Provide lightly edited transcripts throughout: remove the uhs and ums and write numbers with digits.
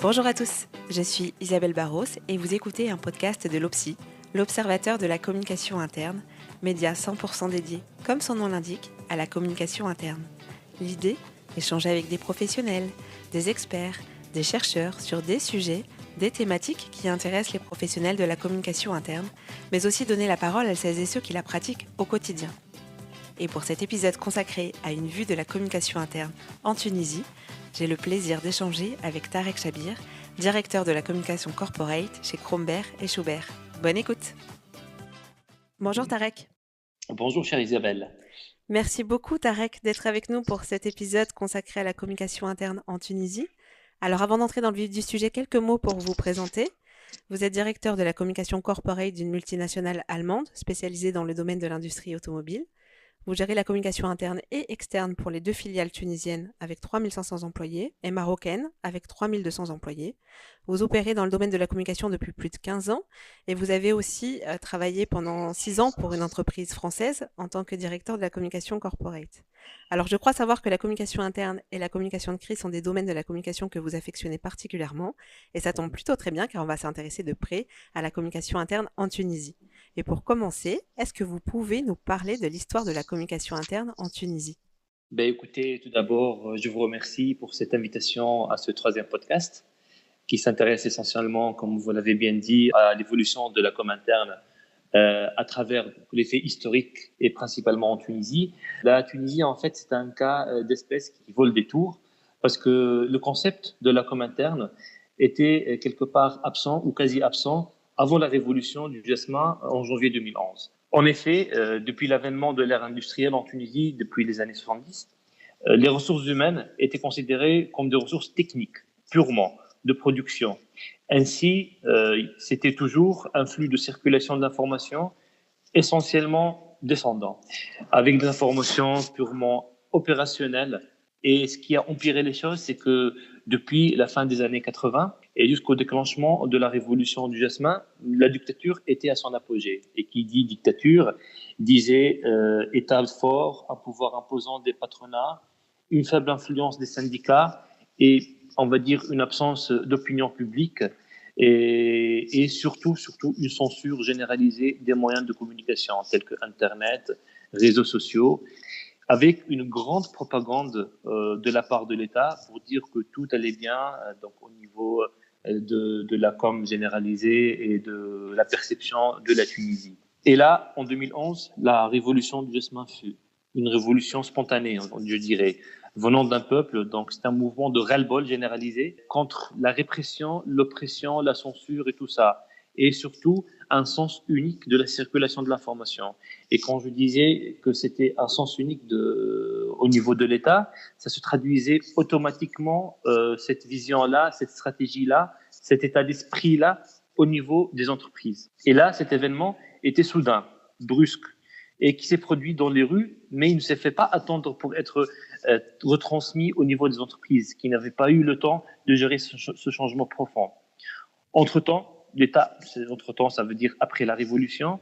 Bonjour à tous, je suis Isabelle Barros et vous écoutez un podcast de l'OPSI, l'Observateur de la communication interne, média 100% dédié, comme son nom l'indique, à la communication interne. L'idée, échanger avec des professionnels, des experts, des chercheurs sur des sujets, des thématiques qui intéressent les professionnels de la communication interne, mais aussi donner la parole à celles et ceux qui la pratiquent au quotidien. Et pour cet épisode consacré à une vue de la communication interne en Tunisie, j'ai le plaisir d'échanger avec Tarek Chabir, directeur de la communication corporate chez Kromberg et Schubert. Bonne écoute. Bonjour Tarek. Bonjour chère Isabelle. Merci beaucoup Tarek d'être avec nous pour cet épisode consacré à la communication interne en Tunisie. Alors avant d'entrer dans le vif du sujet, quelques mots pour vous présenter. Vous êtes directeur de la communication corporate d'une multinationale allemande spécialisée dans le domaine de l'industrie automobile. Vous gérez la communication interne et externe pour les deux filiales tunisiennes avec 3500 employés et marocaines avec 3200 employés. Vous opérez dans le domaine de la communication depuis plus de 15 ans et vous avez aussi travaillé pendant 6 ans pour une entreprise française en tant que directeur de la communication corporate. Alors je crois savoir que la communication interne et la communication de crise sont des domaines de la communication que vous affectionnez particulièrement et ça tombe plutôt très bien car on va s'intéresser de près à la communication interne en Tunisie. Et pour commencer, est-ce que vous pouvez nous parler de l'histoire de la communication interne en Tunisie? Écoutez, tout d'abord, je vous remercie pour cette invitation à ce troisième podcast qui s'intéresse essentiellement, comme vous l'avez bien dit, à l'évolution de la com interne à travers les faits historiques et principalement en Tunisie. La Tunisie, en fait, c'est un cas d'espèce qui vole des tours parce que le concept de la com interne était quelque part absent ou quasi absent avant la révolution du jasmin en janvier 2011. En effet, depuis l'avènement de l'ère industrielle en Tunisie, depuis les années 70, les ressources humaines étaient considérées comme des ressources techniques, purement, de production. Ainsi, c'était toujours un flux de circulation d'informations essentiellement descendant, avec des informations purement opérationnelles. Et ce qui a empiré les choses, c'est que depuis la fin des années 80 et jusqu'au déclenchement de la révolution du jasmin, la dictature était à son apogée. Et qui dit dictature disait État fort, un pouvoir imposant des patronats, une faible influence des syndicats et, on va dire, une absence d'opinion publique et surtout une censure généralisée des moyens de communication tels que Internet, réseaux sociaux, avec une grande propagande de la part de l'État pour dire que tout allait bien donc au niveau de la com généralisée et de la perception de la Tunisie. Et là, en 2011, la révolution du jasmin fut une révolution spontanée, je dirais, venant d'un peuple. Donc, c'est un mouvement de ras-le-bol généralisé contre la répression, l'oppression, la censure et tout ça. Et surtout, un sens unique de la circulation de l'information. Et quand je disais que c'était un sens unique au niveau de l'État, ça se traduisait automatiquement, cette vision-là, cette stratégie-là, cet état d'esprit-là, au niveau des entreprises. Et là, cet événement était soudain, brusque, et qui s'est produit dans les rues, mais il ne s'est fait pas attendre pour être retransmis au niveau des entreprises, qui n'avaient pas eu le temps de gérer ce changement profond. Entre-temps, l'État, entre-temps, ça veut dire après la Révolution,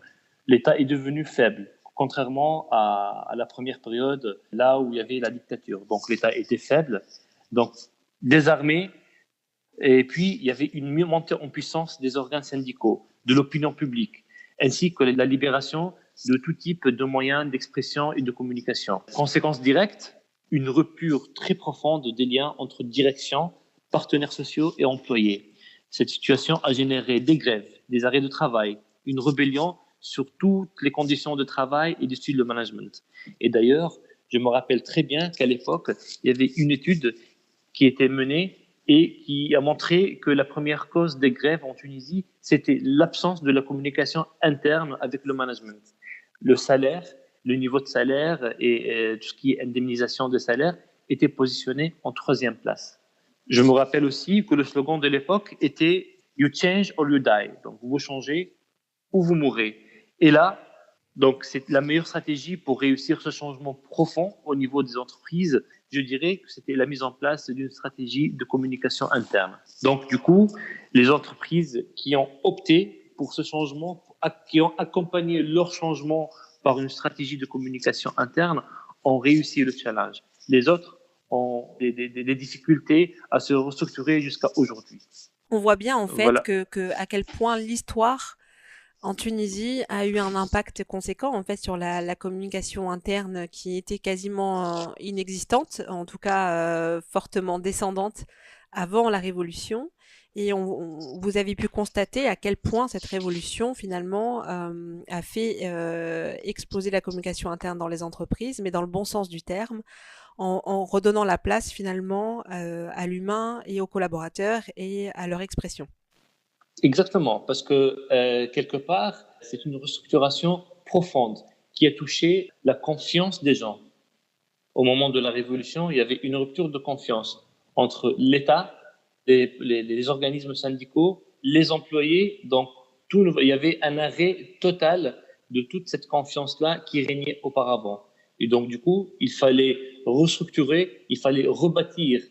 l'État est devenu faible, contrairement à la première période, là où il y avait la dictature. Donc l'État était faible, donc désarmé, et puis il y avait une montée en puissance des organes syndicaux, de l'opinion publique, ainsi que la libération de tout type de moyens d'expression et de communication. Conséquence directe, une rupture très profonde des liens entre direction, partenaires sociaux et employés. Cette situation a généré des grèves, des arrêts de travail, une rébellion sur toutes les conditions de travail et du style de management. Et d'ailleurs, je me rappelle très bien qu'à l'époque, il y avait une étude qui était menée et qui a montré que la première cause des grèves en Tunisie, c'était l'absence de la communication interne avec le management. Le salaire, le niveau de salaire et tout ce qui est indemnisation de salaire était positionné en troisième place. Je me rappelle aussi que le slogan de l'époque était « You change or you die ». Donc, vous changez ou vous mourrez. Et là, donc, c'est la meilleure stratégie pour réussir ce changement profond au niveau des entreprises. Je dirais que c'était la mise en place d'une stratégie de communication interne. Donc, du coup, les entreprises qui ont opté pour ce changement, qui ont accompagné leur changement par une stratégie de communication interne, ont réussi le challenge. Les autres ont des difficultés à se restructurer jusqu'à aujourd'hui. On voit bien en fait Voilà. à quel point l'histoire en Tunisie a eu un impact conséquent en fait sur la communication interne qui était quasiment inexistante, en tout cas fortement descendante avant la révolution. Et vous avez pu constater à quel point cette révolution finalement a fait exploser la communication interne dans les entreprises, mais dans le bon sens du terme, en redonnant la place finalement à l'humain et aux collaborateurs et à leur expression. Exactement, parce que quelque part, c'est une restructuration profonde qui a touché la confiance des gens. Au moment de la Révolution, il y avait une rupture de confiance entre l'État, les organismes syndicaux, les employés. Donc, il y avait un arrêt total de toute cette confiance-là qui régnait auparavant. Et donc, du coup, il fallait restructurer, il fallait rebâtir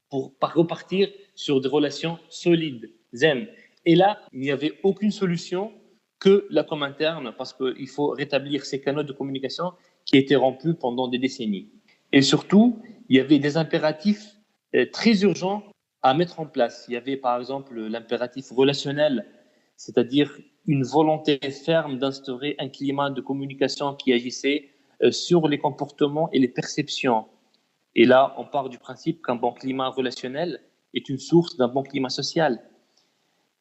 pour repartir sur des relations solides, zen. Et là, il n'y avait aucune solution que la com interne, parce qu'il faut rétablir ces canaux de communication qui étaient rompus pendant des décennies. Et surtout, il y avait des impératifs très urgents à mettre en place. Il y avait par exemple l'impératif relationnel, c'est-à-dire une volonté ferme d'instaurer un climat de communication qui agissait sur les comportements et les perceptions. Et là, on part du principe qu'un bon climat relationnel est une source d'un bon climat social.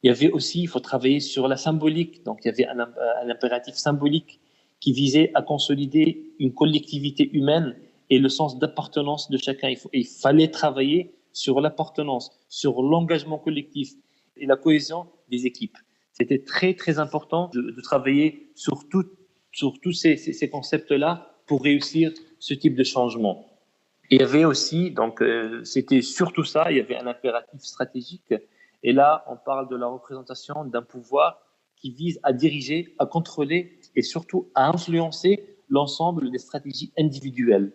Il y avait aussi, il faut travailler sur la symbolique. Donc, il y avait un impératif symbolique qui visait à consolider une collectivité humaine et le sens d'appartenance de chacun. Il fallait travailler sur l'appartenance, sur l'engagement collectif et la cohésion des équipes. C'était très, très important de travailler sur tous ces concepts-là pour réussir ce type de changement. Et il y avait aussi, donc c'était surtout ça, il y avait un impératif stratégique. Et là, on parle de la représentation d'un pouvoir qui vise à diriger, à contrôler et surtout à influencer l'ensemble des stratégies individuelles.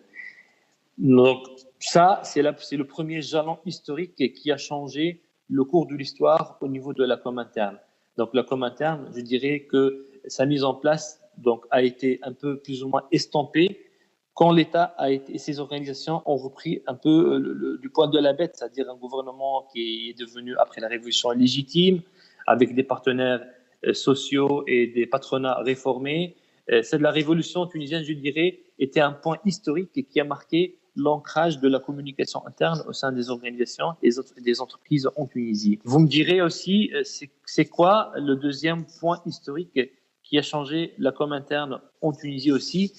Donc ça, c'est le premier jalon historique qui a changé le cours de l'histoire au niveau de la com interne. Donc la com interne, je dirais que sa mise en place donc, a été un peu plus ou moins estampée quand l'État et ses organisations ont repris un peu du poil de la bête, c'est-à-dire un gouvernement qui est devenu, après la Révolution, légitime, avec des partenaires sociaux et des patronats réformés. C'est de la Révolution tunisienne, je dirais, était un point historique qui a marqué l'ancrage de la communication interne au sein des organisations et des entreprises en Tunisie. Vous me direz aussi, c'est quoi le deuxième point historique qui a changé la com interne en Tunisie aussi?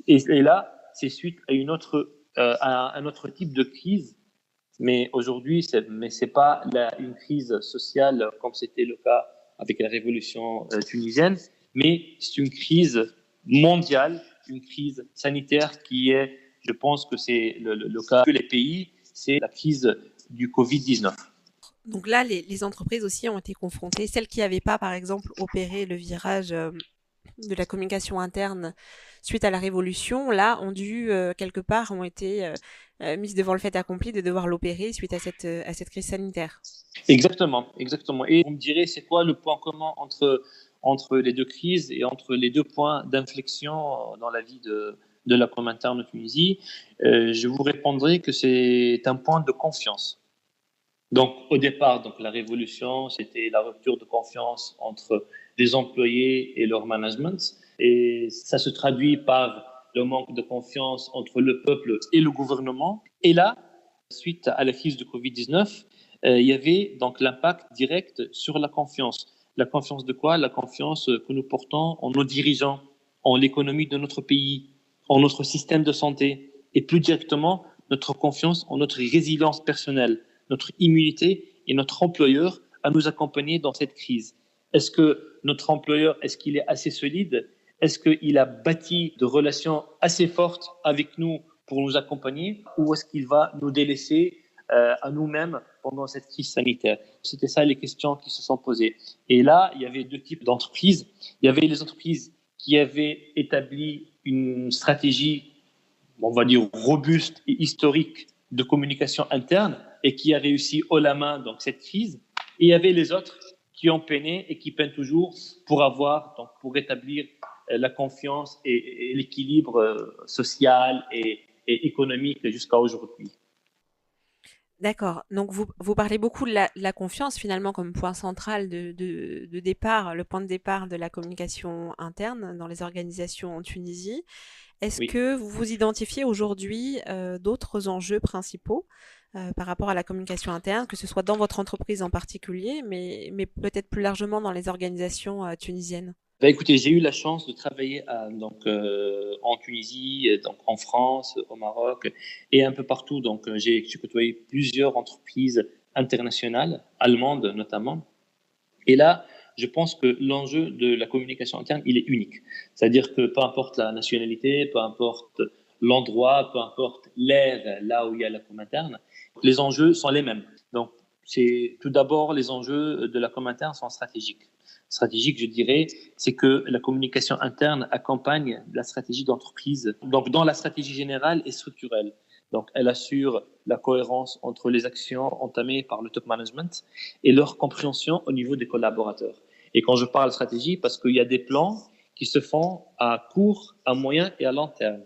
Et là, c'est suite à un autre type de crise. Mais aujourd'hui, c'est pas une crise sociale comme c'était le cas avec la révolution tunisienne, mais c'est une crise mondiale, une crise sanitaire qui est, je pense que c'est le cas de tous les pays, c'est la crise du Covid-19. Donc là, les entreprises aussi ont été confrontées, celles qui n'avaient pas, par exemple, opéré le virage de la communication interne suite à la révolution, là, quelque part, ont été mises devant le fait accompli de devoir l'opérer suite à cette crise sanitaire. Exactement, exactement. Et vous me direz, c'est quoi le point commun entre les deux crises et entre les deux points d'inflexion dans la vie de la com interne en Tunisie? Je vous répondrai que c'est un point de confiance. Donc, au départ, donc, la révolution, c'était la rupture de confiance entre les employés et leur management. Et ça se traduit par le manque de confiance entre le peuple et le gouvernement. Et là, suite à la crise de Covid-19, il y avait donc l'impact direct sur la confiance. La confiance de quoi? La confiance que nous portons en nos dirigeants, en l'économie de notre pays, en notre système de santé et plus directement notre confiance en notre résilience personnelle, notre immunité et notre employeur à nous accompagner dans cette crise. Est-ce que notre employeur, est-ce qu'il est assez solide? Est-ce qu'il a bâti de relations assez fortes avec nous pour nous accompagner ou est-ce qu'il va nous délaisser à nous-mêmes pendant cette crise sanitaire? C'était ça les questions qui se sont posées. Et là, il y avait deux types d'entreprises. Il y avait les entreprises qui avaient établi une stratégie, on va dire, robuste et historique de communication interne et qui a réussi haut la main donc, cette crise. Et il y avait les autres qui ont peiné et qui peinent toujours pour rétablir la confiance et l'équilibre social et économique jusqu'à aujourd'hui. D'accord. Donc vous parlez beaucoup de la confiance finalement comme point central de départ, le point de départ de la communication interne dans les organisations en Tunisie. Est-ce Oui. que vous identifiez aujourd'hui d'autres enjeux principaux par rapport à la communication interne, que ce soit dans votre entreprise en particulier, mais peut-être plus largement dans les organisations tunisiennes? Bah, écoutez, j'ai eu la chance de travailler en Tunisie, donc en France, au Maroc et un peu partout. Donc, j'ai côtoyé plusieurs entreprises internationales, allemandes notamment. Et là, je pense que l'enjeu de la communication interne, il est unique. C'est-à-dire que peu importe la nationalité, peu importe l'endroit, peu importe l'ère là où il y a la com interne, les enjeux sont les mêmes. Donc, c'est tout d'abord les enjeux de la com interne sont stratégiques. Stratégique, je dirais, c'est que la communication interne accompagne la stratégie d'entreprise. Donc, dans la stratégie générale et structurelle. Donc, elle assure la cohérence entre les actions entamées par le top management et leur compréhension au niveau des collaborateurs. Et quand je parle stratégie, parce qu'il y a des plans qui se font à court, à moyen et à long terme.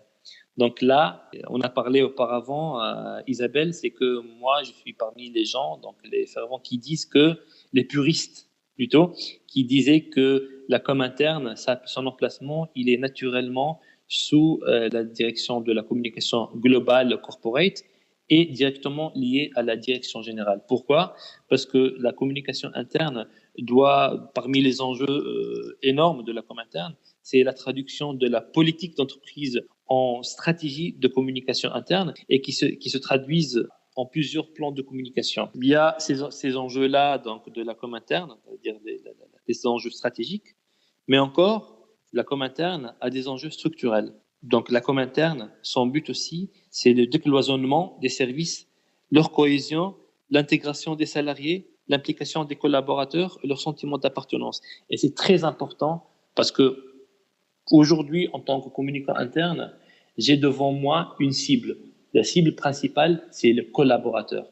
Donc là, on a parlé auparavant, Isabelle, c'est que moi, je suis parmi les gens, donc les fervents qui disent que, les puristes plutôt, qui disaient que la com interne, son emplacement, il est naturellement sous la direction de la communication globale corporate et directement lié à la direction générale. Pourquoi? Parce que la communication interne doit, parmi les enjeux énormes de la com interne, c'est la traduction de la politique d'entreprise en stratégie de communication interne et qui se traduisent en plusieurs plans de communication. Il y a ces enjeux-là donc de la com interne, c'est-à-dire des enjeux stratégiques, mais encore, la com interne a des enjeux structurels. Donc la com interne, son but aussi, c'est le décloisonnement des services, leur cohésion, l'intégration des salariés, l'implication des collaborateurs et leur sentiment d'appartenance. Et c'est très important parce que aujourd'hui, en tant que communicant interne, j'ai devant moi une cible. La cible principale, c'est le collaborateur.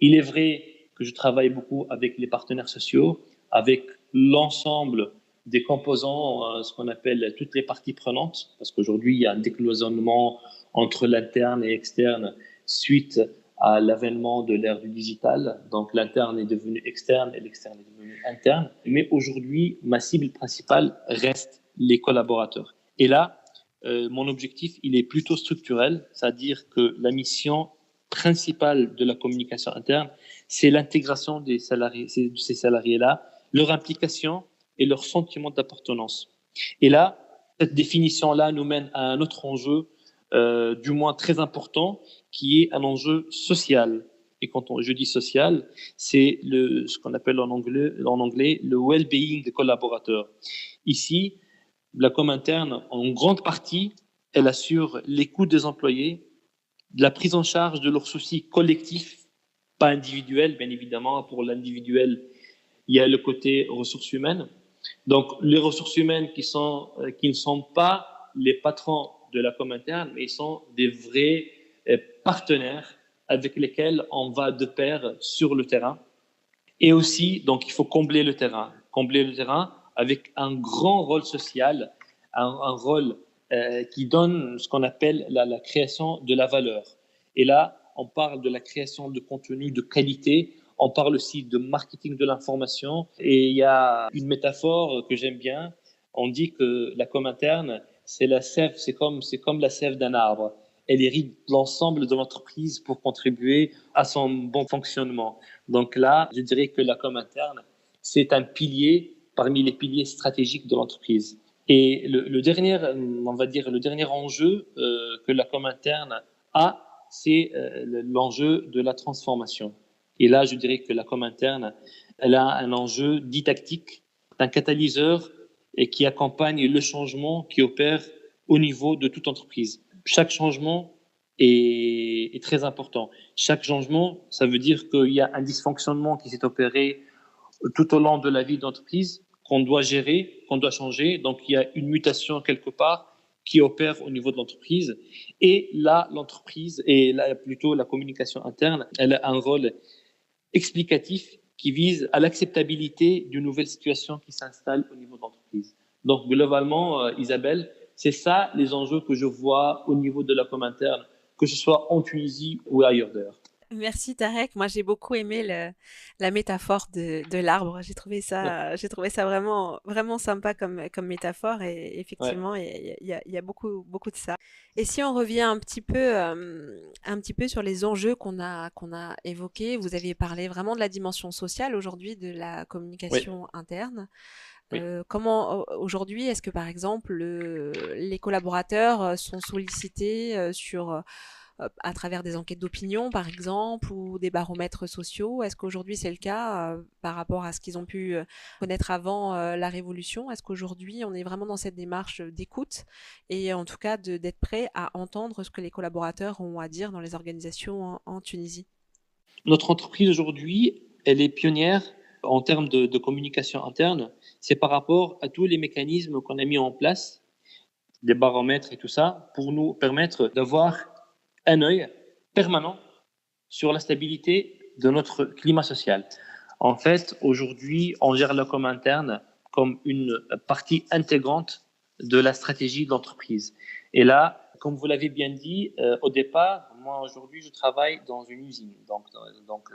Il est vrai que je travaille beaucoup avec les partenaires sociaux, avec l'ensemble des composants, ce qu'on appelle toutes les parties prenantes, parce qu'aujourd'hui, il y a un décloisonnement entre l'interne et l'externe suite à l'avènement de l'ère du digital. Donc l'interne est devenu externe et l'externe est devenu interne. Mais aujourd'hui, ma cible principale reste les collaborateurs. Et là, mon objectif, il est plutôt structurel, c'est-à-dire que la mission principale de la communication interne, c'est l'intégration des salariés, de ces salariés-là, leur implication et leur sentiment d'appartenance. Et là, cette définition-là nous mène à un autre enjeu, du moins très important, qui est un enjeu social. Et je dis social, c'est ce qu'on appelle en anglais le well-being des collaborateurs. Ici, la com interne, en grande partie, elle assure l'écoute des employés, la prise en charge de leurs soucis collectifs, pas individuels, bien évidemment. Pour l'individuel, il y a le côté ressources humaines. Donc, les ressources humaines qui ne sont pas les patrons de la com interne, mais ils sont des vrais partenaires avec lesquels on va de pair sur le terrain. Et aussi, donc, il faut combler le terrain. Combler le terrain avec un grand rôle social, un rôle qui donne ce qu'on appelle la création de la valeur. Et là, on parle de la création de contenu de qualité, on parle aussi de marketing de l'information. Et il y a une métaphore que j'aime bien. On dit que la com interne, c'est la sève, c'est comme la sève d'un arbre. Elle irrigue l'ensemble de l'entreprise pour contribuer à son bon fonctionnement. Donc là, je dirais que la com interne, c'est un pilier parmi les piliers stratégiques de l'entreprise. Et le dernier, on va dire, le dernier enjeu que la com interne a, c'est l'enjeu de la transformation. Et là, je dirais que la com interne, elle a un enjeu didactique, un catalyseur et qui accompagne le changement qui opère au niveau de toute entreprise. Chaque changement est très important. Chaque changement, ça veut dire qu'il y a un dysfonctionnement qui s'est opéré tout au long de la vie d'entreprise qu'on doit gérer, qu'on doit changer. Donc, il y a une mutation quelque part qui opère au niveau de l'entreprise. Et là, l'entreprise, et là, plutôt la communication interne, elle a un rôle explicatif qui vise à l'acceptabilité d'une nouvelle situation qui s'installe au niveau de l'entreprise. Donc, globalement, Isabelle, c'est ça les enjeux que je vois au niveau de la com interne, que ce soit en Tunisie ou ailleurs d'ailleurs. Merci Tarek. Moi, j'ai beaucoup aimé la métaphore de l'arbre. J'ai trouvé ça vraiment, vraiment sympa comme métaphore et Ouais, effectivement, il y a beaucoup, beaucoup de ça. Et si on revient un petit peu sur les enjeux qu'on a évoqués, vous avez parlé vraiment de la dimension sociale aujourd'hui, de la oui, communication interne. oui. Aujourd'hui, est-ce que par exemple, les collaborateurs sont sollicités à travers des enquêtes d'opinion, par exemple, ou des baromètres sociaux? Est-ce qu'aujourd'hui c'est le cas par rapport à ce qu'ils ont pu connaître avant la Révolution? Est-ce qu'aujourd'hui on est vraiment dans cette démarche d'écoute et en tout cas d'être prêt à entendre ce que les collaborateurs ont à dire dans les organisations en Tunisie? Notre entreprise aujourd'hui, elle est pionnière en termes de communication interne. C'est par rapport à tous les mécanismes qu'on a mis en place, des baromètres et tout ça, pour nous permettre d'avoir un œil permanent sur la stabilité de notre climat social. En fait, aujourd'hui, on gère la com interne comme une partie intégrante de la stratégie de l'entreprise. Et là, comme vous l'avez bien dit, au départ, moi aujourd'hui, je travaille dans une usine, donc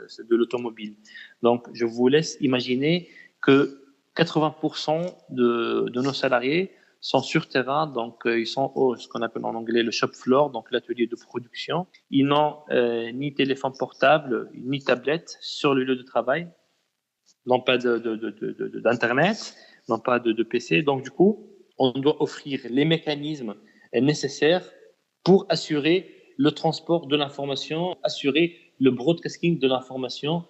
c'est de l'automobile. Donc, je vous laisse imaginer que 80% de nos salariés sont sur terrain, donc ils sont au ce qu'on appelle en anglais le shop floor, donc l'atelier de production. Ils n'ont ni téléphone portable, ni tablette sur le lieu de travail, n'ont pas d'internet, n'ont pas de PC. Donc du coup, on doit offrir les mécanismes nécessaires pour assurer le transport de l'information, assurer le broadcasting de l'information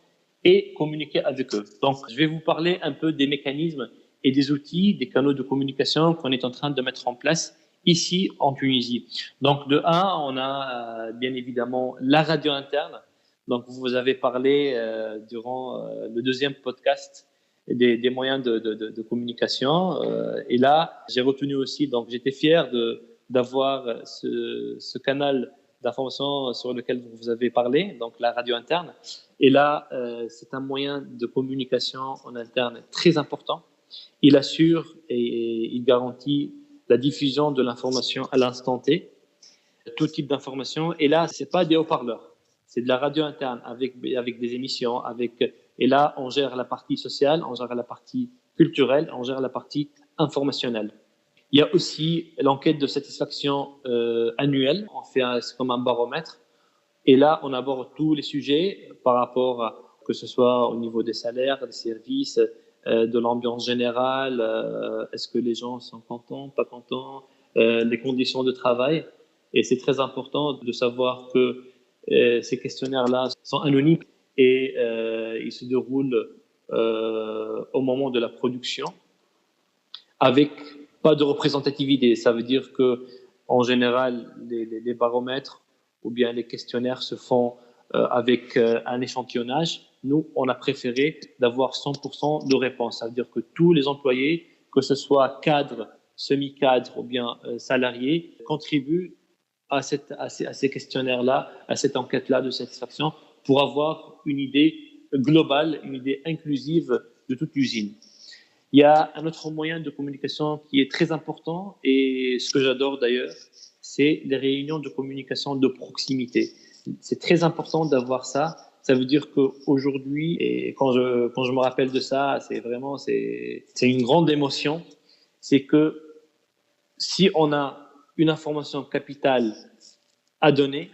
et communiquer avec eux. Donc, je vais vous parler un peu des mécanismes et des outils, des canaux de communication qu'on est en train de mettre en place ici en Tunisie. Donc, de un, on a bien évidemment la radio interne. Donc, vous avez parlé durant le deuxième podcast des moyens de communication. Et là, j'ai retenu aussi, donc j'étais fier d'avoir ce canal d'information sur lequel vous avez parlé, donc la radio interne. Et là, c'est un moyen de communication en interne très important. Il assure et il garantit la diffusion de l'information à l'instant T, tout type d'information. Et là, c'est pas des haut-parleurs, c'est de la radio interne avec des émissions, et là, on gère la partie sociale, on gère la partie culturelle, on gère la partie informationnelle. Il y a aussi l'enquête de satisfaction annuelle. On fait c'est comme un baromètre. Et là, on aborde tous les sujets par rapport à que ce soit au niveau des salaires, des services, de l'ambiance générale, est-ce que les gens sont contents, pas contents, les conditions de travail. Et c'est très important de savoir que ces questionnaires-là sont anonymes et ils se déroulent au moment de la production avec pas de représentativité. Ça veut dire que, en général, les baromètres ou bien les questionnaires se font avec un échantillonnage. Nous, on a préféré d'avoir 100% de réponses. Ça veut dire que tous les employés, que ce soit cadres, semi-cadres ou bien salariés, contribuent à ces questionnaires-là, à cette enquête-là de satisfaction pour avoir une idée globale, une idée inclusive de toute l'usine. Il y a un autre moyen de communication qui est très important et ce que j'adore d'ailleurs, c'est les réunions de communication de proximité. C'est très important d'avoir ça. Ça veut dire qu'aujourd'hui, et quand je me rappelle de ça, c'est une grande émotion. C'est que si on a une information capitale à donner,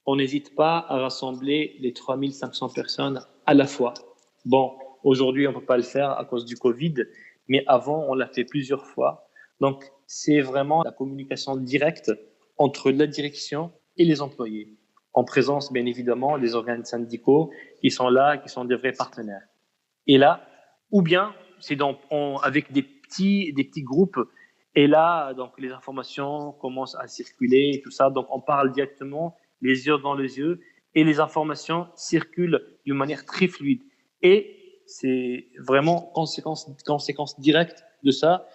on n'hésite pas à rassembler les 3500 personnes à la fois. Bon, aujourd'hui, on ne peut pas le faire à cause du Covid, mais avant, on l'a fait plusieurs fois. Donc, c'est vraiment la communication directe entre la direction et les employés, en présence, bien évidemment, des organes syndicaux qui sont là, qui sont des vrais partenaires. Et là, ou bien, avec des petits groupes, et là, donc, les informations commencent à circuler et tout ça. Donc, on parle directement les yeux dans les yeux et les informations circulent d'une manière très fluide. Et c'est vraiment conséquence directe de ça,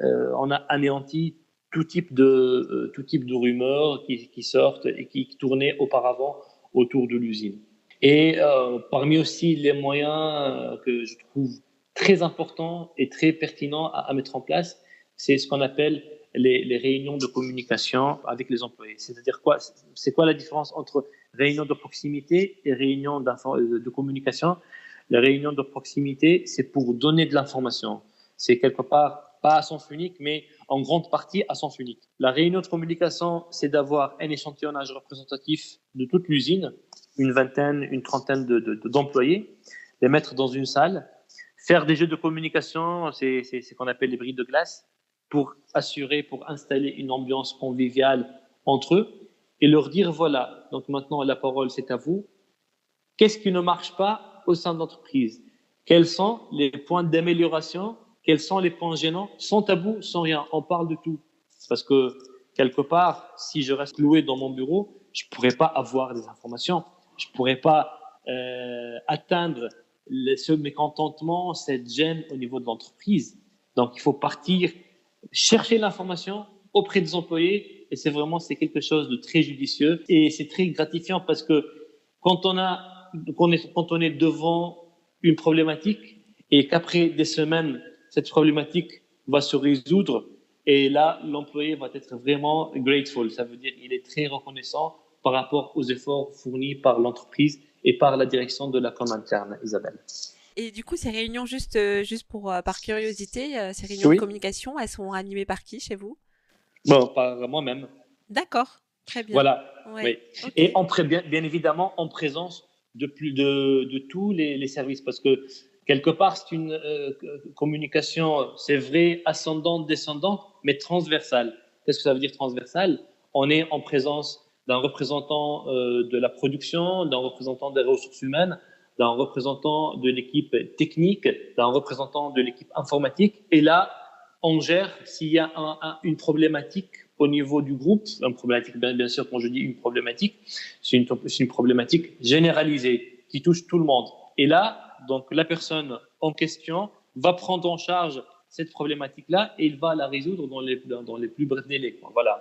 on a anéanti tout type de rumeurs qui sortent et qui tournaient auparavant autour de l'usine. Et parmi aussi les moyens que je trouve très importants et très pertinents à mettre en place, c'est ce qu'on appelle les réunions de communication avec les employés. C'est-à-dire quoi? C'est quoi la différence entre réunion de proximité et réunion de communication. La réunion de proximité, c'est pour donner de l'information. C'est quelque part pas à sens unique, mais en grande partie à sens unique. La réunion de communication, c'est d'avoir un échantillonnage représentatif de toute l'usine, une vingtaine, une trentaine d'employés, les mettre dans une salle, faire des jeux de communication, c'est ce qu'on appelle les brilles de glace, pour installer une ambiance conviviale entre eux et leur dire voilà, donc maintenant la parole c'est à vous. Qu'est-ce qui ne marche pas au sein de l'entreprise? Quels sont les points d'amélioration? Quels sont les points gênants? Sans tabou, sans rien. On parle de tout. Parce que quelque part, si je reste cloué dans mon bureau, je ne pourrais pas avoir des informations. Je ne pourrais pas atteindre ce mécontentement, cette gêne au niveau de l'entreprise. Donc, il faut partir chercher l'information auprès des employés et c'est quelque chose de très judicieux et c'est très gratifiant parce que quand on est devant une problématique et qu'après des semaines, cette problématique va se résoudre et là, l'employé va être vraiment grateful. Ça veut dire qu'il est très reconnaissant par rapport aux efforts fournis par l'entreprise et par la direction de la com interne, Isabelle. Et du coup, ces réunions, juste pour, par curiosité, ces réunions de Oui. communication, elles sont animées par qui chez vous? Bon, par moi-même. D'accord, très bien. Voilà. Ouais, Oui. okay. Et bien évidemment, en présence de tous les services, parce que quelque part, c'est une communication, c'est vrai, ascendante, descendante, mais transversale. Qu'est-ce que ça veut dire transversale? On est en présence d'un représentant de la production, d'un représentant des ressources humaines, d'un représentant de l'équipe technique, d'un représentant de l'équipe informatique. Et là, on gère s'il y a une problématique au niveau du groupe, une problématique, bien sûr, quand je dis une problématique, c'est une problématique généralisée qui touche tout le monde. Et là, donc, la personne en question va prendre en charge cette problématique-là et il va la résoudre dans les plus brefs délais. Voilà,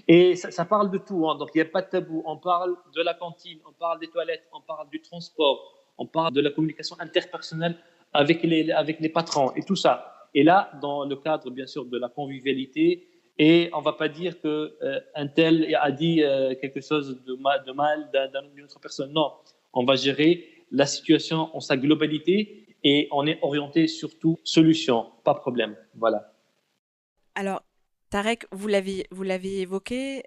et ça parle de tout, hein. Donc il n'y a pas de tabou. On parle de la cantine, on parle des toilettes, on parle du transport, on parle de la communication interpersonnelle avec les patrons et tout ça. Et là, dans le cadre, bien sûr, de la convivialité, et on ne va pas dire qu'un tel a dit quelque chose de mal d'une autre personne. Non, on va gérer la situation en sa globalité et on est orienté surtout solution, pas problème. Voilà. Alors, Tarek, vous l'avez évoqué,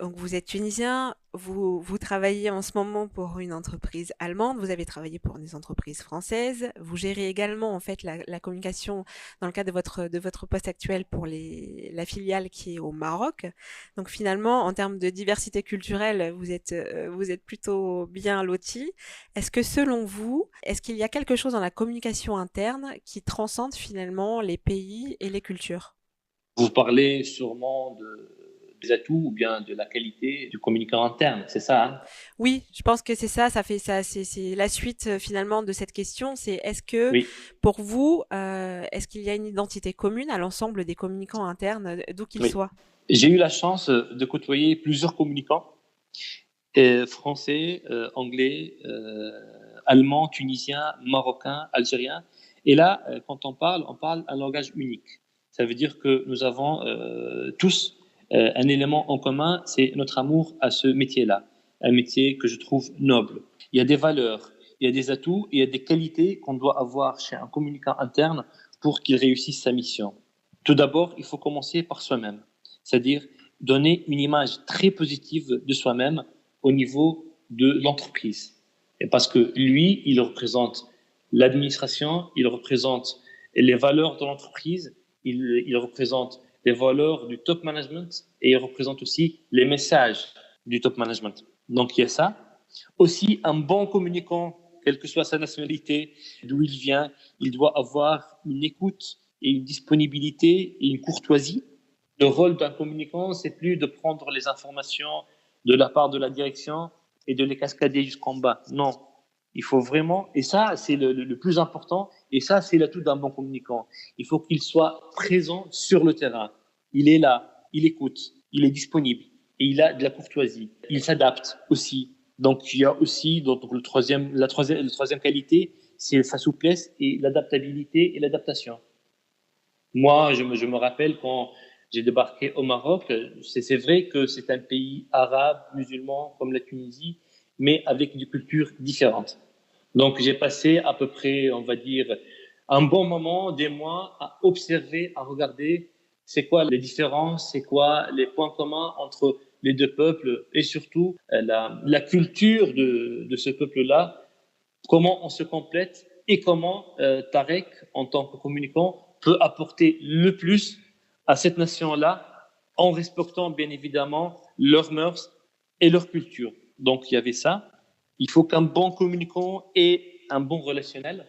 donc vous êtes tunisien, vous travaillez en ce moment pour une entreprise allemande, vous avez travaillé pour des entreprises françaises, vous gérez également en fait la communication dans le cadre de votre poste actuel pour la filiale qui est au Maroc. Donc finalement, en termes de diversité culturelle, vous êtes plutôt bien loti. Est-ce que selon vous, est-ce qu'il y a quelque chose dans la communication interne qui transcende finalement les pays et les cultures? Vous parlez sûrement des atouts ou bien de la qualité du communicant interne, c'est ça, hein? Oui, je pense que c'est ça, c'est la suite finalement de cette question, c'est est-ce que Oui. pour vous, est-ce qu'il y a une identité commune à l'ensemble des communicants internes, d'où qu'ils Oui. soient? J'ai eu la chance de côtoyer plusieurs communicants, français, anglais, allemand, tunisien, marocain, algérien. Et là, quand on parle un langage unique. Ça veut dire que nous avons tous un élément en commun, c'est notre amour à ce métier-là. Un métier que je trouve noble. Il y a des valeurs, il y a des atouts, il y a des qualités qu'on doit avoir chez un communicant interne pour qu'il réussisse sa mission. Tout d'abord, il faut commencer par soi-même, c'est-à-dire donner une image très positive de soi-même au niveau de l'entreprise. Et parce que lui, il représente l'administration, il représente les valeurs de l'entreprise, il représente les valeurs du top management et il représente aussi les messages du top management. Donc il y a ça. Aussi, un bon communicant, quelle que soit sa nationalité, d'où il vient, il doit avoir une écoute et une disponibilité et une courtoisie. Le rôle d'un communicant, c'est plus de prendre les informations de la part de la direction et de les cascader jusqu'en bas. Non, il faut vraiment, et ça, c'est le plus important, et ça, c'est l'atout d'un bon communicant. Il faut qu'il soit présent sur le terrain. Il est là, il écoute, il est disponible, et il a de la courtoisie. Il s'adapte aussi. Donc, il y a aussi, donc, la troisième qualité, c'est sa souplesse et l'adaptabilité et l'adaptation. Moi, je me rappelle quand j'ai débarqué au Maroc. C'est vrai que c'est un pays arabe, musulman, comme la Tunisie, mais avec des cultures différentes. Donc, j'ai passé à peu près, on va dire, un bon moment, des mois, à observer, à regarder c'est quoi les différences, c'est quoi les points communs entre les deux peuples et surtout la culture de ce peuple-là, comment on se complète et comment Tarek, en tant que communicant, peut apporter le plus à cette nation-là en respectant bien évidemment leurs mœurs et leur culture. Donc il y avait ça. Il faut qu'un bon communicant ait un bon relationnel.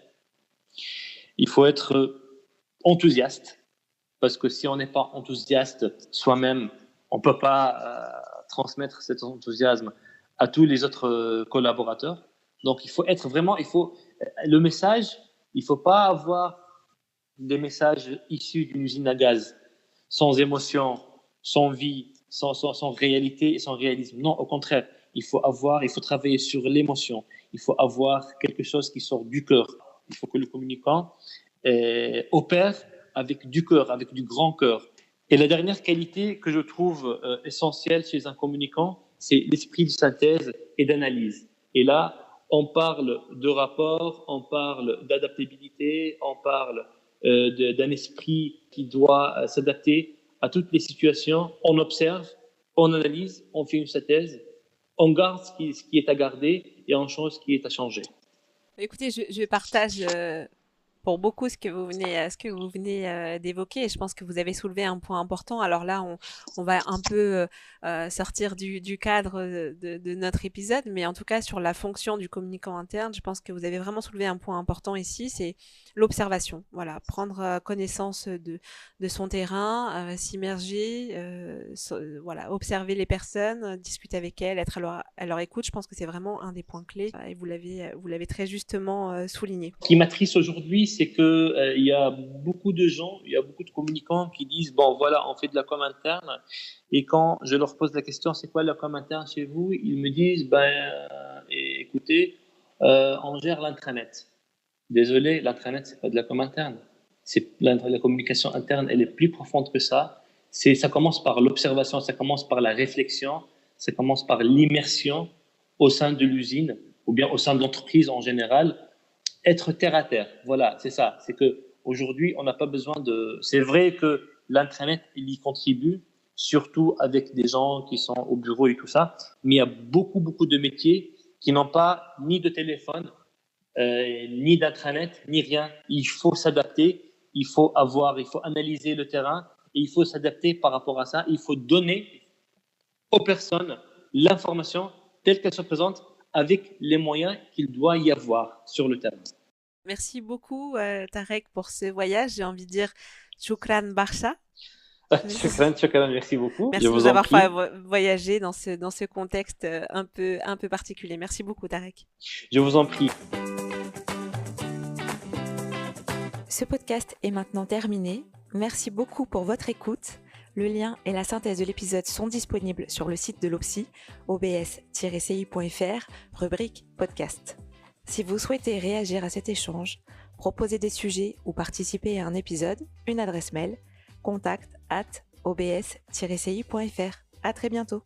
Il faut être enthousiaste, parce que si on n'est pas enthousiaste soi-même, on ne peut pas transmettre cet enthousiasme à tous les autres collaborateurs. Donc il faut être vraiment, le message, il ne faut pas avoir des messages issus d'une usine à gaz, sans émotion, sans vie, sans réalité et sans réalisme. Non, au contraire, il faut travailler sur l'émotion. Il faut avoir quelque chose qui sort du cœur. Il faut que le communicant opère avec du cœur, avec du grand cœur. Et la dernière qualité que je trouve essentielle chez un communicant, c'est l'esprit de synthèse et d'analyse. Et là, on parle de rapport, on parle d'adaptabilité, on parle d'un esprit qui doit s'adapter à toutes les situations. On observe, on analyse, on fait une synthèse, on garde ce qui est à garder et on change ce qui est à changer. Écoutez, je partage pour beaucoup ce que vous venez d'évoquer, et je pense que vous avez soulevé un point important. Alors là, on va un peu sortir du cadre de notre épisode, mais en tout cas sur la fonction du communicant interne, je pense que vous avez vraiment soulevé un point important ici, c'est l'observation. Voilà, prendre connaissance de son terrain, s'immerger, voilà, observer les personnes, discuter avec elles, être à leur écoute. Je pense que c'est vraiment un des points clés, et vous l'avez très justement souligné. Ce qui m'attriste aujourd'hui, c'est que il y a beaucoup de gens, il y a beaucoup de communicants qui disent bon voilà, on fait de la com interne, et quand je leur pose la question c'est quoi la com interne chez vous, ils me disent écoutez, on gère l'intranet. Désolé, l'intranet c'est pas de la com interne. La communication interne, elle est plus profonde que ça. Ça commence par l'observation, ça commence par la réflexion, ça commence par l'immersion au sein de l'usine ou bien au sein de l'entreprise en général. Être terre à terre, voilà, c'est ça. C'est que aujourd'hui, on n'a pas besoin de. C'est vrai que l'intranet, il y contribue, surtout avec des gens qui sont au bureau et tout ça. Mais il y a beaucoup de métiers qui n'ont pas ni de téléphone, ni d'intranet, ni rien. Il faut s'adapter. Il faut analyser le terrain et il faut s'adapter par rapport à ça. Il faut donner aux personnes l'information telle qu'elle se présente, avec les moyens qu'il doit y avoir sur le terrain. Merci beaucoup, Tarek, pour ce voyage. J'ai envie de dire Shukran Barsha. Shukran, merci beaucoup. Merci de nous avoir fait voyager dans ce contexte un peu particulier. Merci beaucoup, Tarek. Je vous en prie. Ce podcast est maintenant terminé. Merci beaucoup pour votre écoute. Le lien et la synthèse de l'épisode sont disponibles sur le site de l'OPSI, obs-ci.fr, rubrique podcast. Si vous souhaitez réagir à cet échange, proposer des sujets ou participer à un épisode, une adresse mail, contact@obs-ci.fr. À très bientôt.